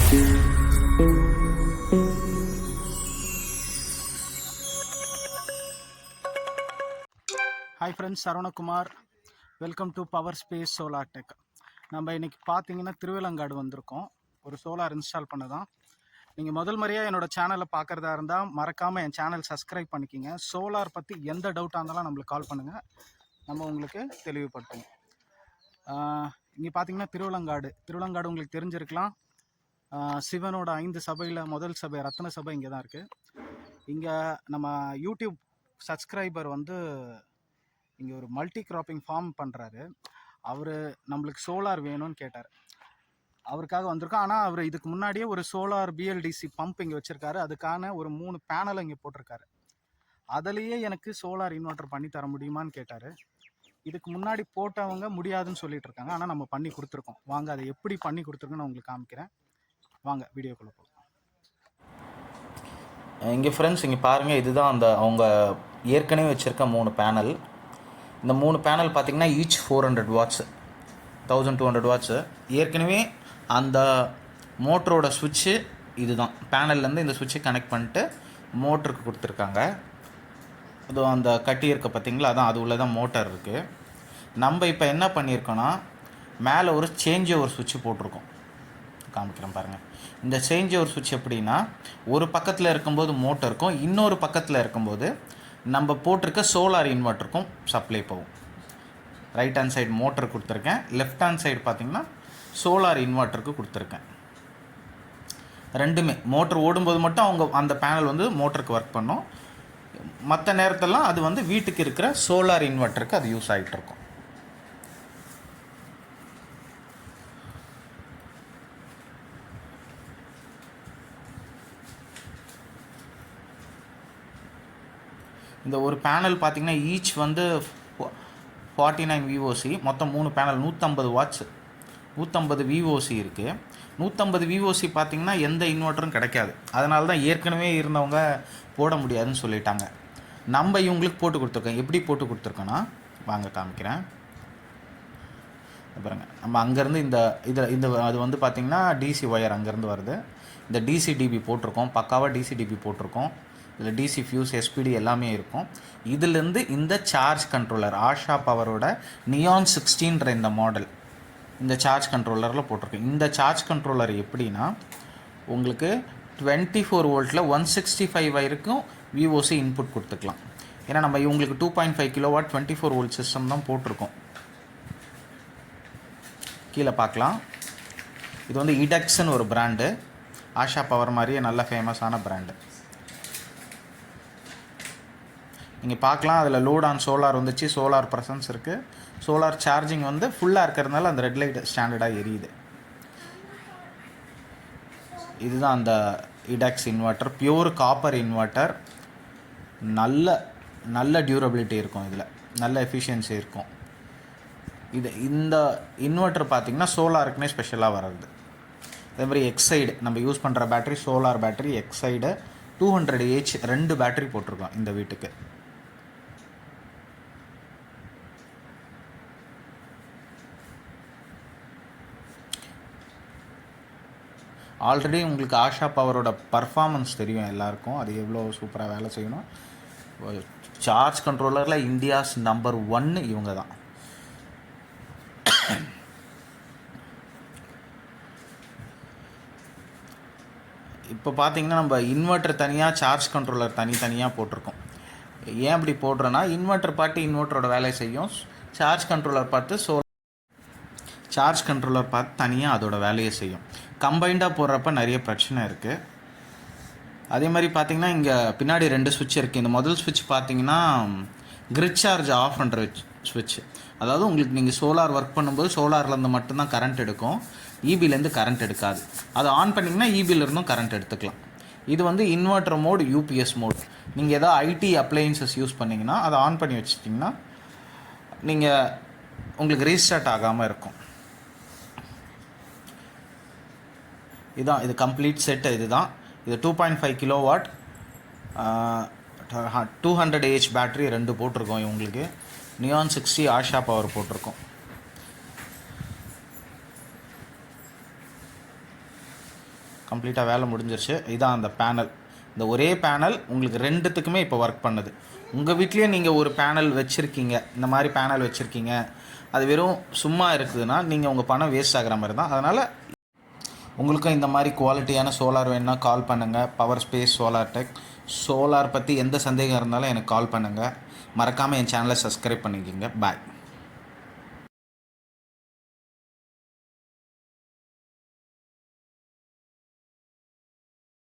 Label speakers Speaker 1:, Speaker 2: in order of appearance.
Speaker 1: Hi friends, saravanakumar. Welcome to Power Space Solar Tech. நம்ம இன்னைக்கு பார்த்தீங்கன்னா thiruvalangadu வந்திருக்கோம். ஒரு சோலார் இன்ஸ்டால் பண்ணதான். நீங்கள் முதல் முறையாக என்னோட சேனலை பார்க்குறதா இருந்தால் மறக்காமல் என் சேனல் சப்ஸ்கிரைப் பண்ணிக்கிங்க. சோலார் பற்றி எந்த டவுட்டாக இருந்தாலும் நம்மளுக்கு கால் பண்ணுங்கள், நம்ம உங்களுக்கு தெளிவுபடுத்துவோம். இங்கே பார்த்தீங்கன்னா திருவலங்காடு உங்களுக்கு தெரிஞ்சிருக்கலாம். சிவனோட 5 சபையில் முதல் சபை ரத்ன சபை இங்கே தான் இருக்குது. இங்கே நம்ம யூடியூப் சப்ஸ்கிரைபர் வந்து இங்கே ஒரு மல்டி கிராப்பிங் ஃபார்ம் பண்ணுறாரு. அவர் நம்மளுக்கு சோலார் வேணும்னு கேட்டார், அவருக்காக வந்திருக்கோம். ஆனால் அவர் இதுக்கு முன்னாடியே ஒரு சோலார் பிஎல்டிசி பம்ப் இங்கே வச்சுருக்காரு. அதுக்கான ஒரு 3 பேனல் இங்கே போட்டிருக்காரு. அதிலேயே எனக்கு சோலார் இன்வெர்டர் பண்ணி தர முடியுமான்னு கேட்டார். இதுக்கு முன்னாடி போட்டவங்க முடியாதுன்னு சொல்லிட்டு இருக்காங்க, ஆனால் நம்ம பண்ணி கொடுத்துருக்கோம். வாங்க அதை எப்படி பண்ணி கொடுத்துருக்கோன்னு நான் உங்களுக்கு காமிக்கிறேன். வாங்க வீடியோக்குள்ளே போகலாம்.
Speaker 2: இங்கே ஃப்ரெண்ட்ஸ் இங்கே பாருங்கள், இதுதான் அந்த அவங்க ஏற்கனவே வச்சுருக்க 3 பேனல். இந்த 3 பேனல் பார்த்திங்கன்னா ஈச் 400 வாட்ஸு, 1200 வாட்ஸு. ஏற்கனவே அந்த மோட்டரோட சுவிட்சு இதுதான். பேனல்லேருந்து இந்த சுவிட்சை கனெக்ட் பண்ணிட்டு மோட்டருக்கு கொடுத்துருக்காங்க. அதுவும் அந்த கட்டி இருக்க பார்த்திங்களா, அதான் அது உள்ளே தான் மோட்டர் இருக்குது. நம்ம இப்போ என்ன பண்ணியிருக்கோன்னா மேலே ஒரு சேஞ்ச் ஓவர் சுவிட்சு போட்டிருக்கோம். காமிக்கிறேன் பாருங்கள். இந்த சேஞ்ச் ஓவர் சுவிட்ச் எப்படின்னா, ஒரு பக்கத்தில் இருக்கும்போது மோட்டருக்கும் இன்னொரு பக்கத்தில் இருக்கும்போது நம்ம போட்டிருக்க சோலார் இன்வெர்ட்டருக்கும் சப்ளை போகும். ரைட் ஹேண்ட் சைடு மோட்டர் கொடுத்துருக்கேன், லெஃப்ட் ஹேண்ட் சைடு பார்த்திங்கன்னா சோலார் இன்வெர்ட்டருக்கு கொடுத்துருக்கேன். ரெண்டுமே மோட்டர் ஓடும்போது மட்டும் அவங்க அந்த பேனல் வந்து மோட்டருக்கு ஒர்க் பண்ணும். மற்ற நேரத்தெல்லாம் அது வந்து வீட்டுக்கு இருக்கிற சோலார் இன்வெர்ட்டருக்கு அது யூஸ் ஆகிட்டு இருக்கும். இந்த ஒரு பேனல் பார்த்திங்கன்னா ஈச் வந்து 49 விஓசி, மொத்தம் 3 பேனல் 150 வாட்ஸ், 150 விஓசி இருக்குது. 150 விஓசி பார்த்திங்கன்னா எந்த இன்வெர்ட்டரும் கிடைக்காது. அதனால தான் ஏற்கனவே இருந்தவங்க போட முடியாதுன்னு சொல்லிட்டாங்க. நம்ம இவங்களுக்கு போட்டு கொடுத்துருக்கோம். எப்படி போட்டு கொடுத்துருக்கோன்னா வாங்க காமிக்கிறேன் பாருங்க. நம்ம அங்கேருந்து இந்த அது வந்து பார்த்திங்கன்னா டிசி ஒயர் அங்கேருந்து வருது. இந்த டிசி டிபி போட்டிருக்கோம், பக்காவாக டிசி டிபி போட்டிருக்கோம். இதில் டிசி ஃபியூஸ் எஸ்பிடி எல்லாமே இருக்கும். இதிலேருந்து இந்த சார்ஜ் கண்ட்ரோலர் ashapower neon60ன்ற இந்த மாடல் இந்த சார்ஜ் கண்ட்ரோலரில் போட்டிருக்கோம். இந்த சார்ஜ் கண்ட்ரோலர் எப்படின்னா உங்களுக்கு 24 வோல்ட்டில் 165 வரைக்கும் விஓசி இன்புட் கொடுத்துக்கலாம். ஏன்னா நம்ம இவங்களுக்கு 2.5 கிலோவாட் 24 வோல்ட் சிஸ்டம் தான் போட்டிருக்கோம். கீழே பார்க்கலாம். இது வந்து இடெக்ஸ்ன்னு ஒரு பிராண்டு, ashapower மாதிரியே நல்ல ஃபேமஸான பிராண்டு. நீங்கள் பார்க்கலாம், அதில் லோட் ஆன் சோலார் வந்துச்சு, சோலார் ப்ரெசன்ஸ் இருக்குது. சோலார் சார்ஜிங் வந்து ஃபுல்லாக இருக்கிறதுனால அந்த ரெட் லைட் ஸ்டாண்டர்டாக எரியுது. இதுதான் அந்த இடெக்ஸ் இன்வெர்ட்டர், பியூர் காப்பர் இன்வெர்ட்டர். நல்ல டியூரபிலிட்டி இருக்கும், இதில் நல்ல எஃபிஷியன்சி இருக்கும். இந்த இன்வெர்ட்டர் பார்த்திங்கன்னா சோலாருக்குனே ஸ்பெஷலாக வர்றது. அதே மாதிரி எக்ஸைடு நம்ம யூஸ் பண்ணுற battery, solar battery எக்ஸைடு 200H 2 battery போட்டிருக்கோம் இந்த வீட்டுக்கு. ஆல்ரெடி உங்களுக்கு ashapower பர்ஃபார்மன்ஸ் தெரியும் எல்லாருக்கும், அது எவ்வளோ சூப்பராக வேலை செய்யணும். சார்ஜ் கண்ட்ரோலரில் இந்தியாஸ் நம்பர் 1 இவங்க தான். இப்போ பார்த்தீங்கன்னா நம்ம இன்வெர்ட்டர் தனியாக, சார்ஜ் கண்ட்ரோலர் தனியாக போட்டிருக்கோம். ஏன் அப்படி போடுறோன்னா, இன்வெர்ட்டர் பார்த்து இன்வெர்ட்டரோட வேலை செய்யும், சார்ஜ் கண்ட்ரோலர் பார்த்து தனியாக அதோட வேலையை செய்யும். கம்பைண்டாக போடுறப்ப நிறைய பிரச்சனை இருக்குது. அதே மாதிரி பார்த்திங்கன்னா இங்கே பின்னாடி 2 சுவிட்ச் இருக்குது. இந்த முதல் சுவிட்ச் பார்த்திங்கன்னா கிரிட் சார்ஜ் ஆஃப் பண்ணுற சுவிட்ச். அதாவது உங்களுக்கு நீங்கள் சோலார் ஒர்க் பண்ணும்போது சோலார்லேருந்து மட்டும்தான் கரண்ட் எடுக்கும், இபிலேருந்து கரண்ட் எடுக்காது. அதை ஆன் பண்ணிங்கன்னா இபிலேருந்தும் கரண்ட் எடுத்துக்கலாம். இது வந்து இன்வெர்ட்டர் மோட், யூபிஎஸ் மோட். நீங்கள் ஏதோ ஐடி அப்ளையன்சஸ் யூஸ் பண்ணிங்கன்னா அதை ஆன் பண்ணி வச்சிட்டிங்கன்னா நீங்கள் உங்களுக்கு ரீஸ்டார்ட் ஆகாமல் இருக்கும். இது கம்ப்ளீட் செட்டு. இதுதான் இது 2.5 கிலோவாட் 200H பேட்டரி 2 போட்டிருக்கோம். இவங்களுக்கு neon60 ashapower போட்டிருக்கோம். கம்ப்ளீட்டாக வேலை முடிஞ்சிருச்சு. இதான் அந்த பேனல். இந்த ஒரே பேனல் உங்களுக்கு ரெண்டுத்துக்குமே இப்போ ஒர்க் பண்ணுது. உங்கள் வீட்லேயே நீங்கள் ஒரு பேனல் வச்சுருக்கீங்க, இந்த மாதிரி பேனல் வச்சுருக்கீங்க, அது வெறும் சும்மா இருக்குதுன்னா நீங்கள் உங்கள் பணம் வேஸ்ட் ஆகிற மாதிரி தான். அதனால் உங்களுக்கும் இந்த மாதிரி குவாலிட்டியான சோலார் வேணுன்னா கால் பண்ணுங்கள். Power space solar tech. Solar பற்றி எந்த சந்தேகம் இருந்தாலும் எனக்கு கால் பண்ணுங்கள். மறக்காமல் என் சேனலை சப்ஸ்கிரைப் பண்ணிக்கோங்க. பாய்.